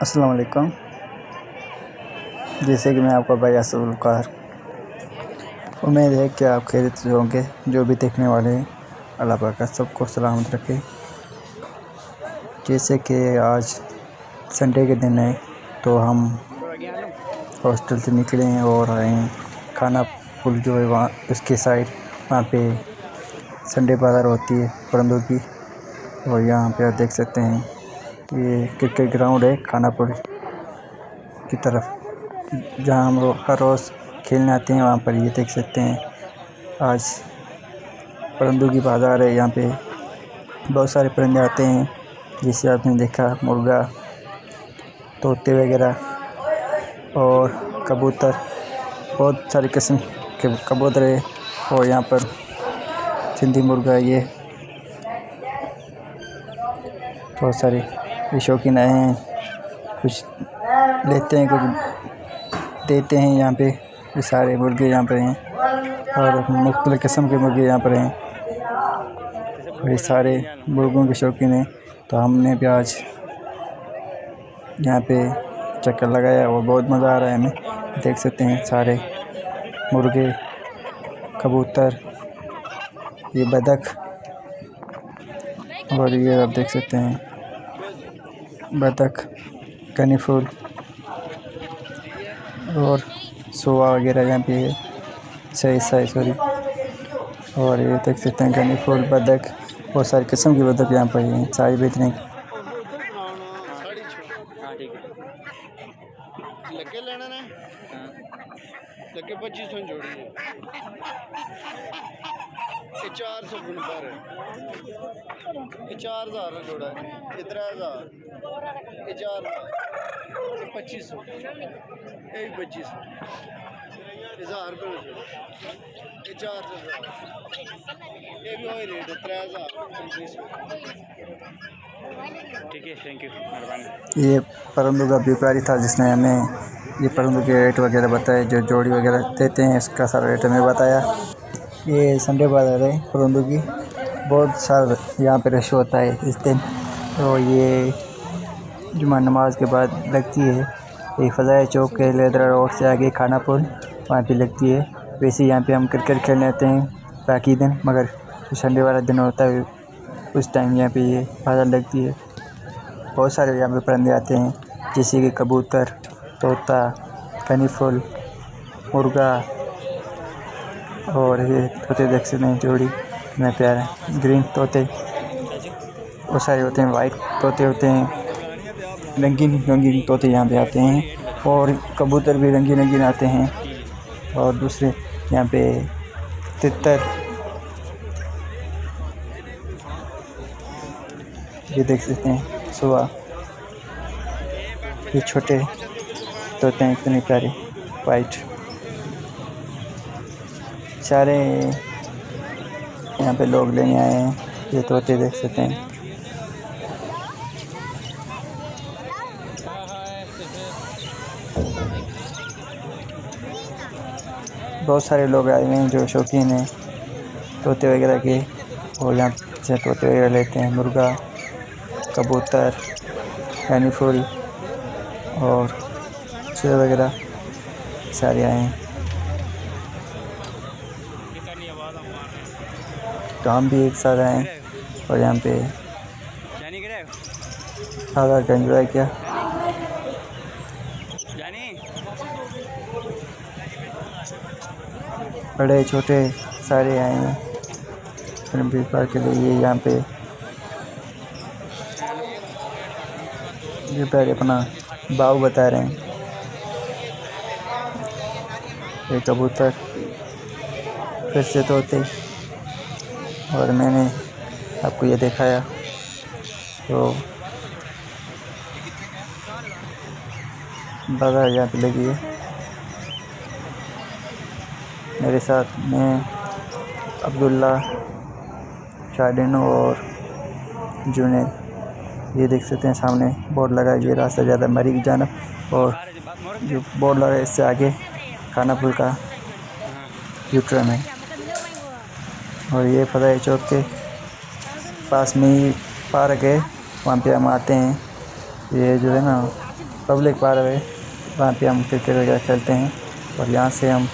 अस्सलाम वालेकुम। जैसे कि मैं आपका भाई असलकार, उम्मीद है कि आप खैरियत से होंगे। जो भी देखने वाले हैं, अल्लाह पाक का सबको सलामत रखे। जैसे कि आज संडे के दिन है, तो हम हॉस्टल से निकले हैं और आए हैं खाना पुल जो है वहाँ उसके साइड, वहाँ पे संडे बाज़ार होती है परंदों की। और यहाँ पे आप देख सकते हैं ये क्रिकेट ग्राउंड है खाना पुल की तरफ, जहाँ हम लोग हर रोज़ खेलने आते हैं। वहाँ पर ये देख सकते हैं आज परिंदों की बाज़ार है। यहाँ पे बहुत सारे परिंदे आते हैं, जिसे आपने देखा मुर्गा, तोते वगैरह और कबूतर, बहुत सारे किस्म के कबूतर है। और यहाँ पर सिंधी मुर्गा, ये बहुत सारे शौकीन आए हैं, कुछ लेते हैं कुछ देते हैं। यहाँ पे ये सारे मुर्गे यहाँ पर हैं और मुख्तलिफ़ किस्म के मुर्गे यहाँ पर हैं। ये सारे मुर्गों के शौकीन हैं, तो हमने भी आज यहाँ पे चक्कर लगाया और बहुत मज़ा आ रहा है हमें। देख सकते हैं सारे मुर्गे, कबूतर, ये बतख, और ये आप देख सकते हैं बतख, गनी फूल और सोआ वगैरह यहाँ पे है, सॉरी। और ये देख सकते हैं गनी फूल, बतख, बहुत सारी किस्म की बतख यहाँ पर हैं। सारी बेचने लगे लेना ना लगे 2500 जोड़ी है, ये 400 गुण पर है, ये 4000 जोड़ा है, ये 3000, ये 4000, ये 2500, ये 2500, 1000 रुपये, ये 4000, ये भी वही रेट है 3000, 2500। ठीक है, थैंक यू, मेहरबानी। ये परिंदों का व्यापारी था जिसने हमें ये परिंदों के रेट वगैरह बताए, जो जोड़ी वगैरह देते हैं इसका सारा रेट हमें बताया। ये संडे बाज़ार है परिंदों की, बहुत सारा यहाँ पे रश होता है इस दिन। तो ये जुमा नमाज के बाद लगती है, ये फ़ज़ाए चौक के लेदरा रोड से आगे खाना पुल, वहाँ पे लगती है। वैसे यहाँ पे हम क्रिकेट खेलने आते हैं बाकी दिन, मगर जो संडे वाला दिन होता है उस टाइम यहाँ पे ये बाज़ार लगती है। बहुत सारे यहाँ पे परिंदे आते हैं, जैसे कि कबूतर, तोता, गनी फूल, मुर्गा, और ये तोते देख सकते हैं जोड़ी में प्यारे ग्रीन तोते, बहुत सारे होते हैं। वाइट तोते होते हैं, रंगीन तोते यहाँ पे आते हैं, और कबूतर भी रंगीन आते हैं। और दूसरे यहाँ पे तितर, ये देख सकते हैं सुबह, ये छोटे तोते हैं इतने प्यारे वाइट। सारे यहाँ पे लोग लेने आए हैं, ये तोते देख सकते हैं। बहुत सारे लोग आए हुए हैं जो शौकीन हैं तोते वगैरह के, और यहाँ से तोते वगैरह लेते हैं। मुर्गा, कबूतर, गनी फूल और चूहे वगैरह सारे आए हैं। तो हम भी एक साथ आए और यहाँ पे बाज़ार का एंजॉय किया। बड़े छोटे सारे आए हैं फिल्म व्यापार के लिए। ये यहाँ पे व्यापारी अपना भाव बता रहे हैं। ये कबूतर, फिर से तोते, और मैंने आपको ये दिखाया। तो बाज़ार यहाँ पे लगी है। मेरे साथ में अब्दुल्ला, शादिनो और जुनैद। ये देख सकते हैं सामने बोर्ड लगा है, ये रास्ता ज़्यादा मरी की जानब, और जो बोर्ड लगा है इससे आगे खाना पुल का यूटर्न है। और ये फ़ज़ाए चौक के पास में ही पार्क है, वहाँ पे हम आते हैं। ये जो है ना पब्लिक पार्क है, वहाँ पे हम क्रिकेट वगैरह खेलते हैं। और यहाँ से हम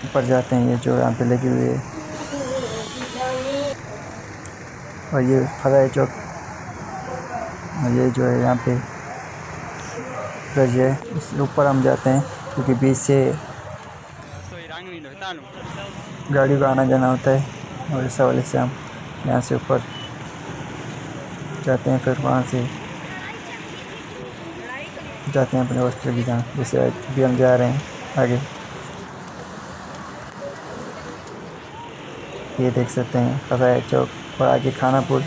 ऊपर जाते हैं, ये जो यहाँ पे लगी हुई है। और ये फराई चौक, ये जो है यहाँ पे ब्रिज है, इसके ऊपर हम जाते हैं क्योंकि बीच से गाड़ी को आना जाना होता है। और इस हवाले से हम यहाँ से ऊपर जाते हैं, फिर वहाँ से जाते हैं अपने हॉस्टल की जहाँ, जैसे अभी हम जा रहे हैं आगे। ये देख सकते हैं फराई चौक और आगे खानापुर।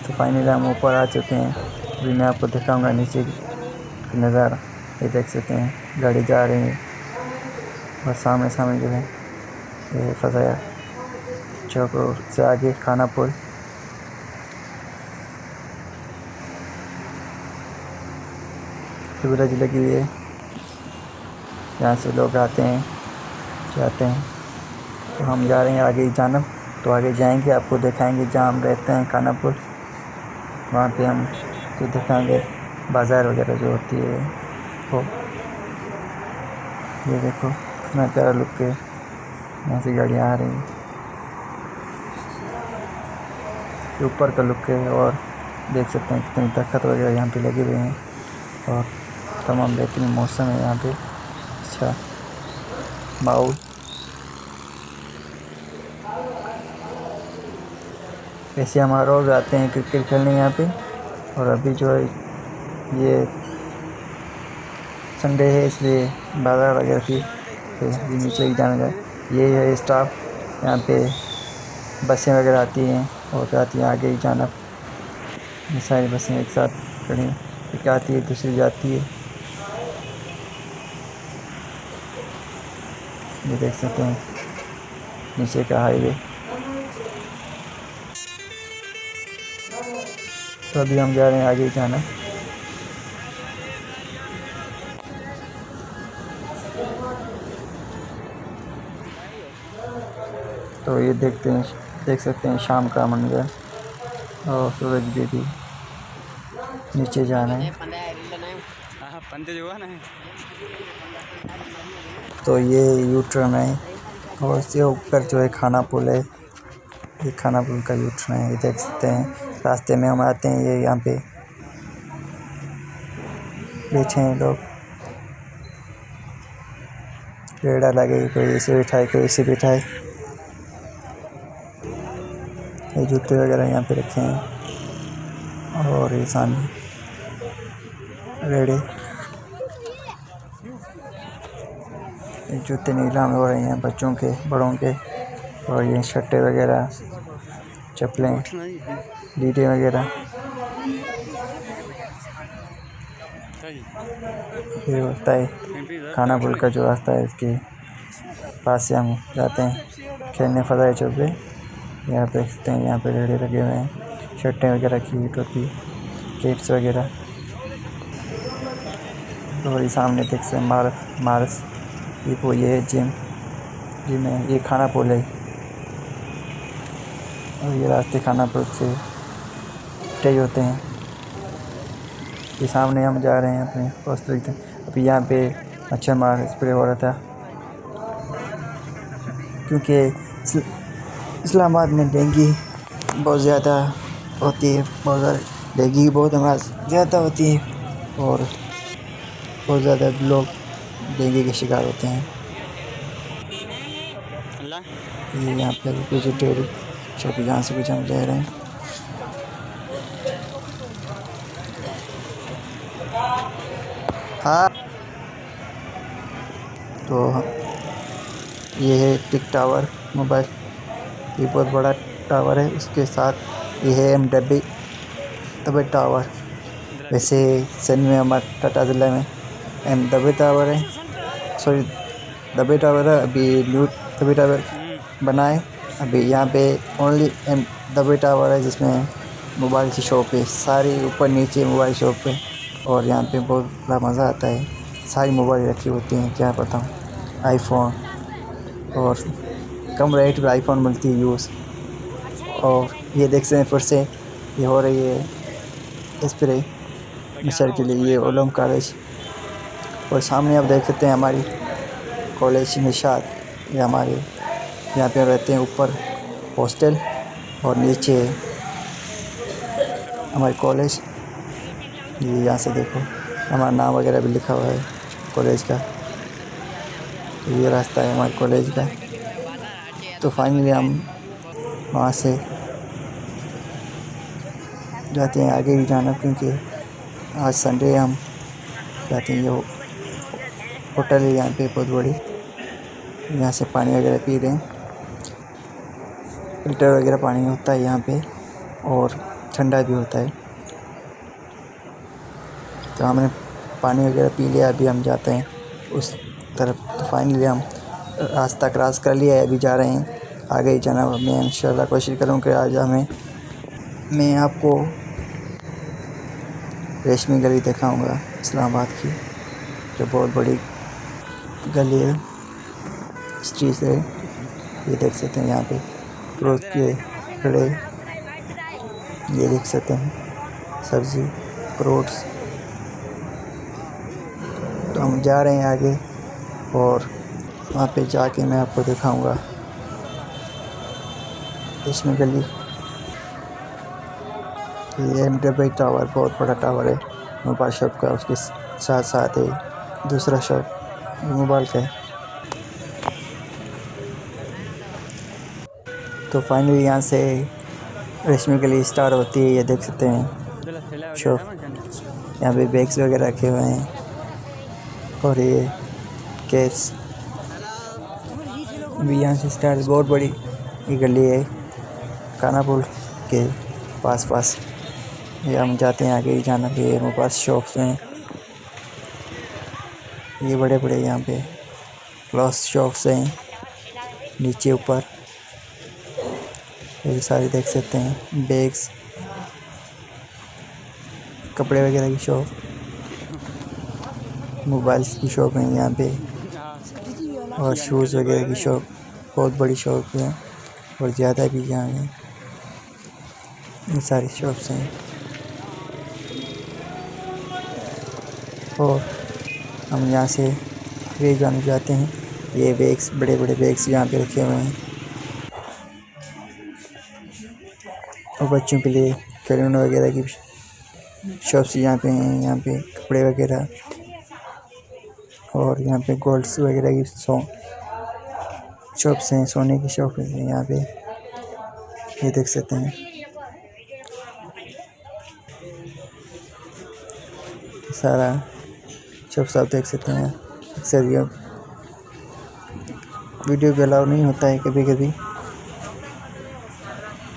तो फाइनली हम ऊपर आ चुके हैं। अभी मैं आपको दिखाऊंगा नीचे की नज़ारा। ये देख सकते हैं गाड़ी जा रही है और सामने सामने जो है ये फसाया चौक और से आगे खानापुर। ब्रिज लगी हुई है, यहाँ से लोग आते हैं जाते हैं। तो हम जा रहे हैं आगे जानब, तो आगे जाएंगे आपको दिखाएंगे जहाँ हम रहते हैं खानापुर। वहाँ पे हम तो दिखाएंगे बाज़ार वगैरह जो होती है वो। ये देखो कितना प्यारा लुक है, यहाँ से गाड़ियाँ आ रही हैं, ऊपर का लुक है। और देख सकते हैं कितने दरख्त वगैरह यहाँ पे लगे हुए हैं और तमाम बेहतरीन मौसम है यहाँ पे। अच्छा माहौल। वैसे हम हर रोज़ आते हैं क्रिकेट खेलने यहाँ पे, और अभी जो है ये संडे है इसलिए बाज़ार वगैरह थी, तो नीचे ही जाना जाए। ये है स्टाफ, यहाँ पे बसें वगैरह आती हैं और जाती हैं आगे ही जाना। ये सारी बसें एक साथ खड़ी हैं, एक आती है दूसरी जाती है। ये देख सकते हैं नीचे का हाईवे। तो अभी हम जा रहे हैं आगे ही जाना। तो ये देख सकते हैं शाम का मंजर और सूरज भी नीचे जाना है। तो ये यू टर्न है और इससे ऊपर जो है खानापुर है, ये खानापुर का यू टर्न है। ये देख सकते हैं रास्ते में हम आते हैं, ये यहाँ पे बैठे हैं लोग, रेड़ा लगे, कोई ऐसे बैठा है कोई ऐसे बैठा है। ये जूते वगैरह यहाँ पे रखे हैं और ये सामने रेड़े, जूते नीलाम हो रहे हैं बच्चों के बड़ों के। और ये शर्टें वगैरह, चप्पलें, लीडे वगैरह। ये होता है खानापुर का जो रास्ता है, इसके पास से हम जाते हैं खेलने फजाए चौक पे। यहाँ पे देखते हैं यहाँ पे रेड़े लगे हुए हैं, शर्टें वगैरह की, टोपी, कैप्स वगैरह। और ये सामने देख सकते हैं मारस ये है जिम है, ये खानापुर है। और ये रास्ते खानापुर से तय होते हैं। ये सामने हम जा रहे हैं अपने हॉस्टल तक। अभी यहाँ पे मच्छर मार स्प्रे हो रहा था क्योंकि इस्लामाबाद में डेंगू बहुत ज़्यादा होती है, बहुत ज़्यादा डेंगू बहुत हमारे ज़्यादा होती है और बहुत ज़्यादा लोग डेंगू के शिकार होते हैं। ये यहाँ पे वेजिटेबल शॉप जहाँ से कुछ हम ले रहे हैं। हाँ, तो ये है टिक टावर मोबाइल, ये बहुत बड़ा टावर है। उसके साथ ये है दबे टावर। वैसे सिंध में हमारे टाटा ज़िले में दबे टावर है, सॉरी दबे टावर है। अभी न्यू दबे टावर बना है। अभी यहाँ पे ओनली दबे टावर है जिसमें मोबाइल की शॉप है, सारी ऊपर नीचे मोबाइल शॉप है। और यहाँ पे बहुत बड़ा मज़ा आता है, सारी मोबाइल रखी होती हैं, क्या बताऊँ, आईफोन, और कम रेट पे आईफोन मिलती है यूज़। और ये देख सकते हैं फिर से ये हो रही है स्प्रे मिक्सर के लिए, ये ओलम कॉलेज। और सामने आप देख सकते हैं हमारी कॉलेज निशात, ये हमारे यहाँ पे रहते हैं, ऊपर हॉस्टल और नीचे हमारी कॉलेज। ये यहाँ से देखो हमारा नाम वगैरह भी लिखा हुआ है कॉलेज का। तो ये रास्ता है हमारे कॉलेज का। तो फाइनली हम वहाँ से जाते हैं आगे भी जाना, क्योंकि आज संडे है। हम जाते हैं, ये होटल है यहाँ पे बहुत बड़ी, यहाँ से पानी वगैरह पी रहे हैं। फिल्टर वगैरह पानी होता है यहाँ पे और ठंडा भी होता है। तो हमने पानी वगैरह पी लिया, अभी हम जाते हैं उस तरफ। तो फाइनली हम रास्ता क्रॉस कर लिया है, अभी जा रहे हैं आगे ही जाना। मैं इंशाल्लाह कोशिश करूँ कि आज मैं आपको रेशमी गली दिखाऊंगा इस्लामाबाद की, जो बहुत बड़ी गली है, स्ट्रीट है। ये देख सकते हैं यहाँ पे फ्रूट के खड़े, ये देख सकते हैं सब्ज़ी फ्रूट्स। तो हम जा रहे हैं आगे और वहाँ पे जाके मैं आपको दिखाऊंगा रेशमी गली। ये MW टावर बहुत बड़ा टावर है मोबाइल शॉप का, उसके साथ साथ है दूसरा शॉप मोबाइल का है। तो फाइनली यहाँ से रेशमी गली स्टार्ट होती है। ये देख सकते हैं शॉप, यहाँ पे बैग्स वगैरह रखे हुए हैं और ये केस भी यहाँ से स्टार्ट। बहुत बड़ी ये गली है खानापुल के पास। ये हम जाते हैं आगे ही जाना भी है। मेरे पास शॉप्स हैं ये बड़े बड़े, यहाँ पे क्लॉथ शॉप्स हैं नीचे ऊपर, ये सारे देख सकते हैं। बैग्स, कपड़े वगैरह की शॉप, मोबाइल्स की शॉप है यहाँ पे और शूज़ वगैरह की शॉप। बहुत बड़ी शॉप है और ज़्यादा भी यहाँ है, ये सारी शॉप्स हैं। और हम यहाँ से आगे जाने जाते हैं। ये बैग्स, बड़े बड़े बैग्स यहाँ पे रखे हुए हैं और बच्चों के लिए खिलौने वगैरह की शॉप्स यहाँ पे हैं। यहाँ पे कपड़े वगैरह और यहाँ पे गोल्ड्स वगैरह की शॉप्स हैं, सोने की शॉप है यहाँ पे, ये देख सकते हैं। सारा शॉप्स आप देख सकते हैं। अक्सर ये वीडियो भी अलाउ नहीं होता है कभी कभी।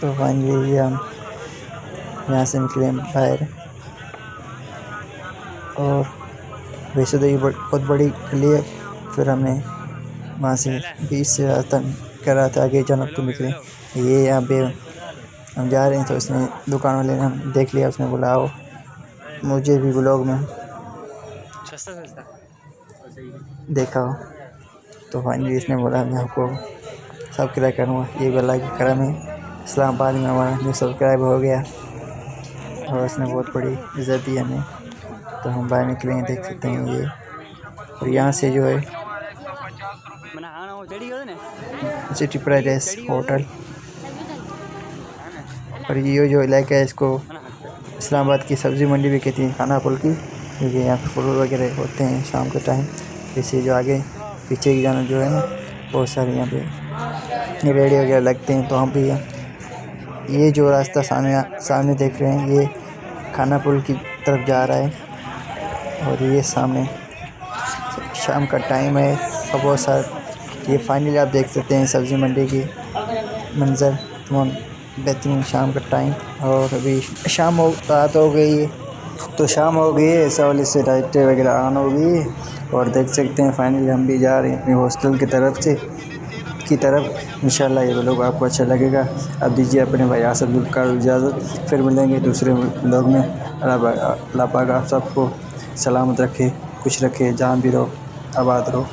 तो फाइनली हम यहाँ से निकले बाहर और वैसे तो ये बहुत बड़ी गली है। फिर हमने वहाँ से 20 से रास्ता कर रहा था आगे जाना, तो निकले। ये यहाँ पे हम जा रहे हैं, तो इसने दुकान वाले ने हम देख लिया, उसने बोला आओ मुझे भी ब्लॉग में देखा हो। तो फाइनली इसने बोला मैं आपको सब्सक्राइब करूँगा। ये भी अल्लाह की करम है, इस्लामाबाद में हमारा न्यू सब्सक्राइब हो गया और उसने बहुत बड़ी इज़्ज़त दी हमें। तो हम बाहर निकले हैं, देख सकते हैं ये। और यहाँ से जो है सिटी पैलेस होटल, और ये जो इलाका है इसको इस्लामाबाद की सब्ज़ी मंडी भी कहती हैं, खानापुल की, क्योंकि यहाँ पे फ्रूट वगैरह होते हैं शाम के टाइम। इसे जो आगे पीछे की जाना जो है ना, बहुत सारे यहाँ पे रेडी वगैरह लगते हैं। तो हम भी ये जो रास्ता सामने देख रहे हैं, ये खानापुल की तरफ जा रहा है। और ये सामने शाम का टाइम है, सब बहुत सारा ये फाइनली आप देख सकते हैं सब्ज़ी मंडी की मंज़र, बेहतरीन शाम का टाइम। और अभी शाम रात हो गई है, तो शाम हो गई है, इस वाले से लाइटें वगैरह ऑन हो गई है। और देख सकते हैं फाइनली हम भी जा रहे हैं अपने हॉस्टल की तरफ इंशाल्लाह ये व्लॉग आपको अच्छा लगेगा। अब दीजिए अपने भाई आसफ का इजाज़त, फिर मिलेंगे दूसरे व्लॉग में। अल्लाह पाक आप सबको सलामत रखे, खुश रखे, जहाँ भी रहो आबाद रहो।